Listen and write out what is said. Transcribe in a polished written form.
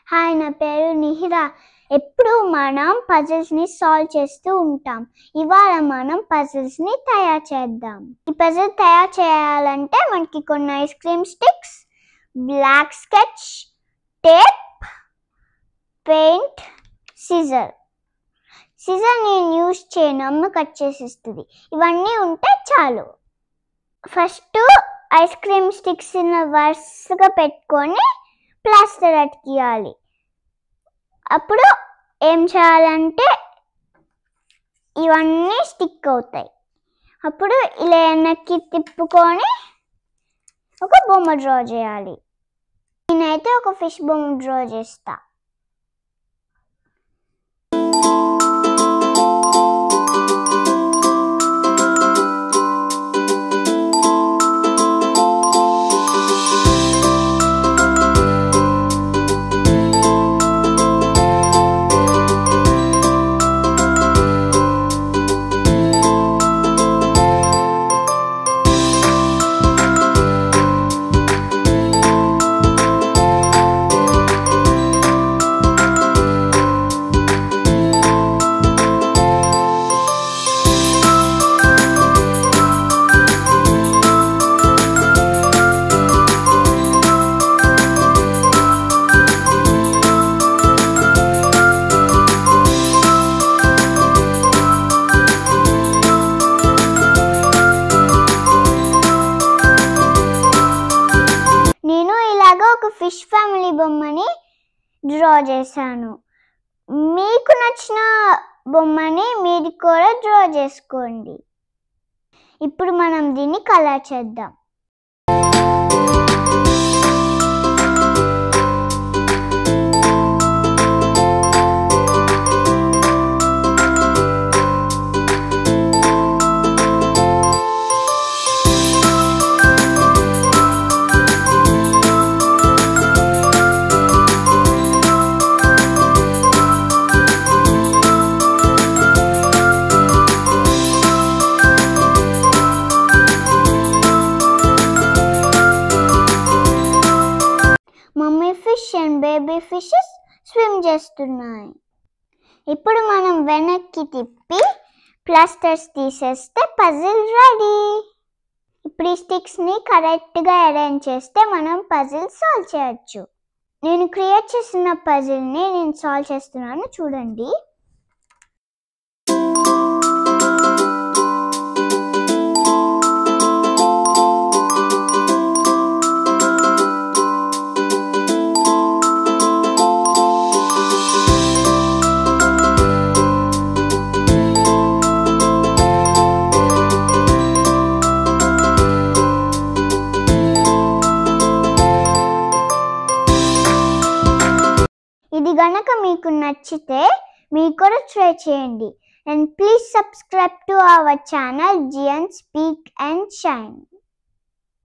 Hi, నా పేరు నిహిరా. ఎప్పుడు మనం పజిల్స్ని సాల్వ్ చేస్తూ ఉంటాం. ఇవాళ మనం పజిల్స్ని తయారు చేద్దాం. ఈ పజిల్ తయారు చేయాలంటే మనకి కొన్ని ice cream sticks, black sketch, tape, paint, scissor నేను యూజ్ చేయను, అమ్మ కట్ చేసి ఇస్తుంది. ఇవన్నీ ఉంటే చాలు. ఫస్ట్ ఐస్ క్రీమ్ స్టిక్స్ వరుసగా పెట్టుకొని ప్లాస్టర్ అతికియాలి. అప్పుడు ఏం చేయాలంటే ఇవన్నీ స్టిక్ అవుతాయి. అప్పుడు ఇలా వెనక్కి తిప్పుకొని ఒక బొమ్మ డ్రా చేయాలి. నేనైతే ఒక ఫిష్ బొమ్మ డ్రా చేస్తా. ఒక ఫిష్ ఫ్యామిలీ బొమ్మని డ్రా చేశాను. మీకు నచ్చిన బొమ్మని మీరు కూడా డ్రా చేసుకోండి. ఇప్పుడు మనం దీన్ని కలర్ చేద్దాం. Mummy fish and baby fishes swim చేస్తున్నాయి. ఇప్పుడు మనం వెనక్కి తిప్పి ప్లాస్టర్స్ తీసేస్తే పజిల్ రెడీ. ఇప్పుడు ఈ స్టిక్స్ని కరెక్ట్గా అరేంజ్ చేస్తే మనం పజిల్ సాల్వ్ చేయొచ్చు. నేను క్రియేట్ చేసిన పజిల్ని నేను సాల్వ్ చేస్తున్నాను, చూడండి. ఇది గనక మీకు నచ్చితే మీరు కూడా ట్రై చేయండి. And please subscribe to our channel GN speak and shine.